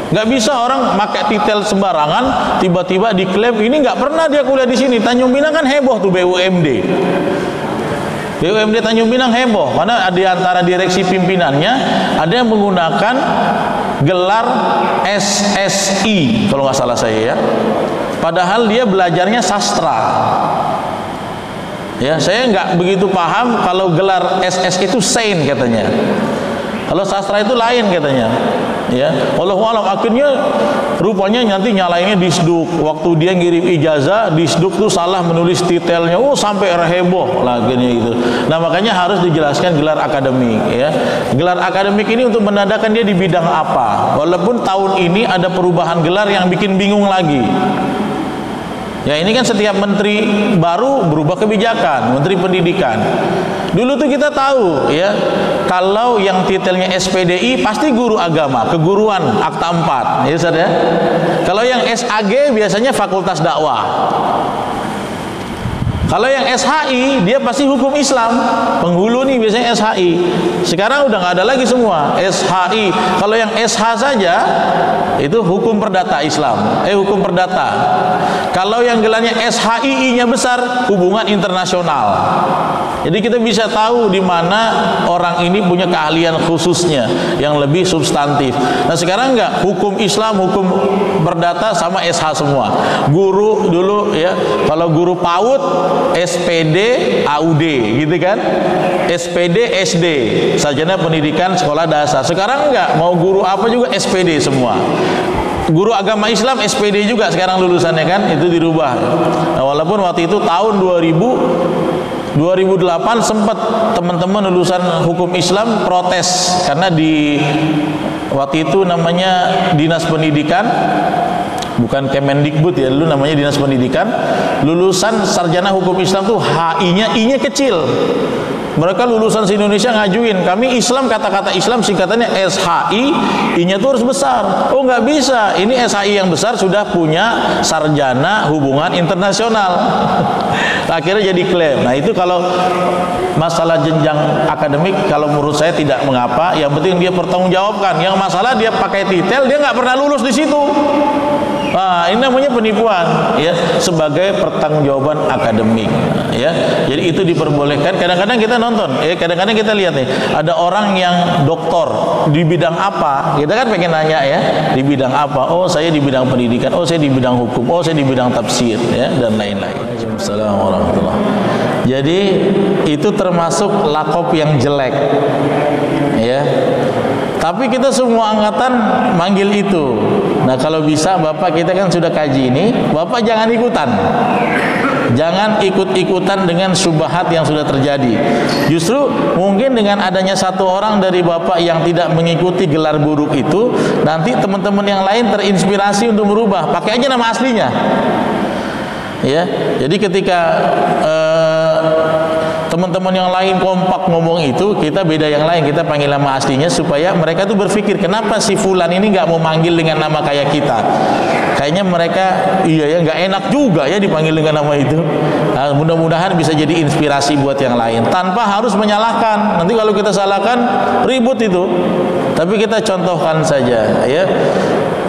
Nggak bisa orang pakai titel sembarangan, tiba-tiba diklaim ini nggak pernah dia kuliah di sini. Tanjung Pinang kan heboh tuh BUMD. BUMD Tanjung Pinang heboh karena di antara direksi pimpinannya ada yang menggunakan gelar SSI kalau nggak salah saya ya. Padahal dia belajarnya sastra. Ya, saya nggak begitu paham kalau gelar SS itu saint katanya. Kalau sastra itu lain katanya. Ya, wallahualam. Akhirnya rupanya nanti nyalainnya Disduk. Waktu dia ngirim ijazah, Disduk tuh salah menulis titelnya. Oh, sampai heboh laginya gitu. Nah, makanya harus dijelaskan gelar akademik ya. Gelar akademik ini untuk menandakan dia di bidang apa. Walaupun tahun ini ada perubahan gelar yang bikin bingung lagi. Ya, ini kan setiap menteri baru berubah kebijakan, menteri pendidikan. Dulu tuh kita tahu ya, kalau yang titelnya SPDI pasti guru agama, keguruan akta 4, ya Ustaz ya. Kalau yang SAG biasanya fakultas dakwah. Kalau yang SHI dia pasti hukum Islam, penghulu nih biasanya SHI. Sekarang udah nggak ada lagi semua SHI. Kalau yang SH saja itu hukum perdata Islam, hukum perdata. Kalau yang gelarnya SHII-nya besar, hubungan internasional. Jadi kita bisa tahu di mana orang ini punya keahlian khususnya yang lebih substantif. Nah, sekarang enggak, hukum Islam, hukum perdata sama SH semua. Guru dulu ya, kalau guru PAUD SPD AUD gitu kan. SPD SD, sarjana pendidikan sekolah dasar. Sekarang enggak, mau guru apa juga SPD semua. Guru agama Islam SPD juga sekarang lulusannya kan, itu dirubah. Nah, walaupun waktu itu tahun 2008 sempat teman-teman lulusan hukum Islam protes karena di waktu itu namanya Dinas Pendidikan, bukan Kemendikbud ya, dulu namanya Dinas Pendidikan. Lulusan sarjana hukum Islam tuh HI-nya, I-nya kecil. Mereka lulusan se-Indonesia ngajuin, kami Islam, kata-kata Islam singkatannya SHI, I-nya tuh harus besar. Oh, nggak bisa, ini SHI yang besar sudah punya sarjana hubungan internasional. Akhirnya jadi klaim. Nah, itu kalau masalah jenjang akademik, kalau menurut saya tidak mengapa. Yang penting dia pertanggungjawabkan. Yang masalah dia pakai titel, dia nggak pernah lulus di situ. Nah, ini namanya penipuan ya, sebagai pertanggungjawaban akademik ya. Jadi itu diperbolehkan. Kadang-kadang kita nonton ya, kadang-kadang kita lihat nih, ada orang yang doktor di bidang apa, kita kan pengen nanya ya, di bidang apa? Oh, saya di bidang pendidikan, oh saya di bidang hukum, oh saya di bidang tafsir ya, dan lain-lain. Assalamualaikum warahmatullahi wabarakatuh. Jadi itu termasuk lakop yang jelek ya. Tapi kita semua angkatan manggil itu. Nah, kalau bisa Bapak, kita kan sudah kaji ini, Bapak jangan ikutan. Jangan ikut-ikutan dengan syubhat yang sudah terjadi. Justru mungkin dengan adanya satu orang dari Bapak yang tidak mengikuti gelar buruk itu, nanti teman-teman yang lain terinspirasi untuk merubah. Pakai aja nama aslinya. Ya, jadi ketika teman-teman yang lain kompak ngomong itu, kita beda yang lain, kita panggil nama aslinya supaya mereka tuh berpikir, kenapa si fulan ini nggak mau manggil dengan nama kayak kita? Kayaknya mereka iya ya, nggak enak juga ya dipanggil dengan nama itu. Nah, mudah-mudahan bisa jadi inspirasi buat yang lain tanpa harus menyalahkan. Nanti kalau kita salahkan ribut itu. Tapi kita contohkan saja ya.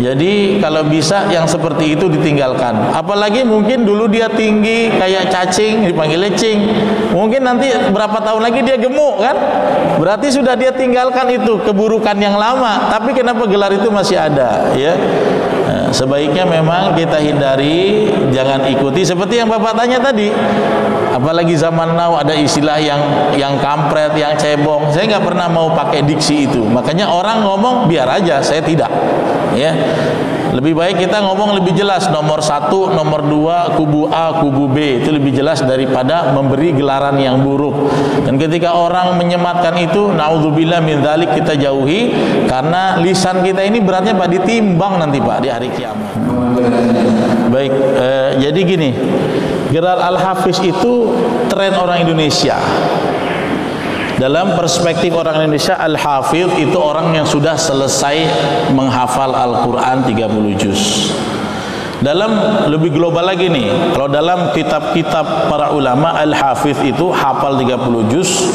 Jadi kalau bisa yang seperti itu ditinggalkan. Apalagi mungkin dulu dia tinggi kayak cacing, dipanggil lecing. Mungkin nanti berapa tahun lagi dia gemuk kan? Berarti sudah dia tinggalkan itu keburukan yang lama. Tapi kenapa gelar itu masih ada ya? sebaiknya memang kita hindari, jangan ikuti seperti yang Bapak tanya tadi. Apalagi zaman now ada istilah yang kampret, yang cebong. Saya nggak pernah mau pakai diksi itu. Makanya orang ngomong biar aja, saya tidak. Ya, lebih baik kita ngomong lebih jelas. Nomor 1, nomor 2, kubu A, kubu B, itu lebih jelas daripada memberi gelaran yang buruk. Dan ketika orang menyematkan itu, naudzubillah min dzalik, kita jauhi, karena lisan kita ini beratnya Pak, ditimbang nanti Pak di hari kiamat. Baik, jadi gini, gelar Al-Hafiz itu tren orang Indonesia. Dalam perspektif orang Indonesia, Al-Hafiz itu orang yang sudah selesai menghafal Al-Quran 30 juz. Dalam lebih global lagi nih, kalau dalam kitab-kitab para ulama, Al-Hafiz itu hafal 30 juz,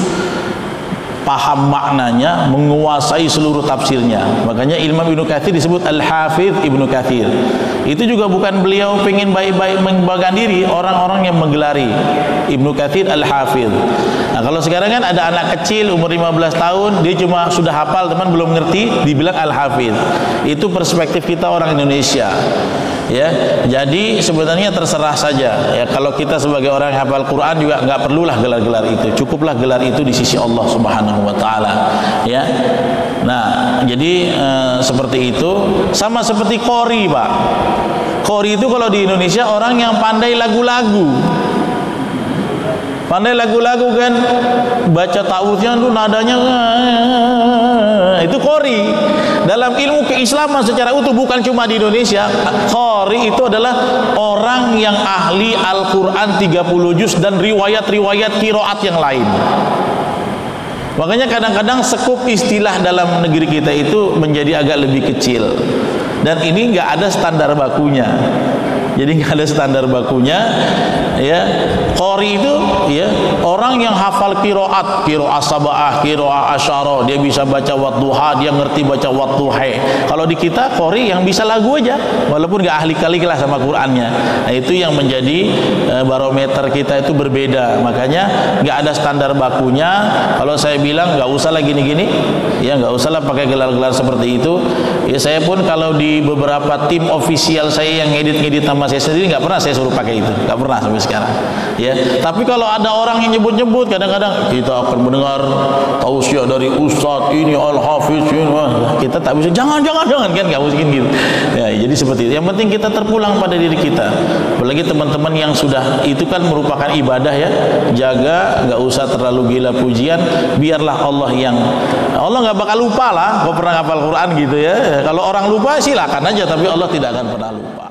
paham maknanya, menguasai seluruh tafsirnya. Makanya Imam Ibnu Katsir disebut Al-Hafiz Ibnu Katsir. Itu juga bukan beliau pengen baik-baik membanggakan diri, orang-orang yang menggelari Ibnu Katsir Al-Hafiz. Nah, kalau sekarang kan ada anak kecil umur 15 tahun, dia cuma sudah hafal, teman belum ngerti, dibilang Al-Hafiz. Itu perspektif kita orang Indonesia. Ya, jadi sebenarnya terserah saja. Ya, kalau kita sebagai orang yang hafal Quran juga nggak perlulah gelar-gelar itu. Cukuplah gelar itu di sisi Allah Subhanahu wa taala. Ya. Nah, jadi seperti itu, sama seperti qori, Pak. Qori itu kalau di Indonesia orang yang pandai lagu-lagu. Pandai lagu-lagu kan, baca ta'awudznya tuh nadanya itu qori. Dalam ilmu keislaman secara utuh, bukan cuma di Indonesia, qori itu adalah orang yang ahli Al-Quran 30 juz dan riwayat-riwayat qiraat yang lain. Makanya kadang-kadang sekup istilah dalam negeri kita itu menjadi agak lebih kecil, dan ini nggak ada standar bakunya. Jadi nggak ada standar bakunya. Ya, qori itu ya orang yang hafal qiraat sab'ah, qiraat asyara, dia bisa baca wadduha, dia ngerti baca wadduha. Kalau di kita qori yang bisa lagu aja, walaupun nggak ahli kali lah sama Qur'annya. Nah, itu yang menjadi barometer kita itu berbeda. Makanya nggak ada standar bakunya. Kalau saya bilang nggak usah lah gini-gini, ya nggak usah lah pakai gelar-gelar seperti itu. Ya, saya pun kalau di beberapa tim ofisial saya yang ngedit-ngedit nama saya sendiri, nggak pernah saya suruh pakai itu, nggak pernah sampai sekarang. Ya, tapi kalau ada orang yang nyebut-nyebut, kadang-kadang kita akan mendengar tausiah dari Ustadz ini Al-Hafiz, kita tak bisa, jangan kan, nggak mungkin gitu. Ya, jadi seperti itu. Yang penting kita terpulang pada diri kita. Apalagi teman-teman yang sudah, itu kan merupakan ibadah ya. Jaga, nggak usah terlalu gila pujian. Biarlah Allah nggak bakal lupa lah. Kau pernah hafal Quran gitu ya. Kalau orang lupa silakan aja, tapi Allah tidak akan pernah lupa.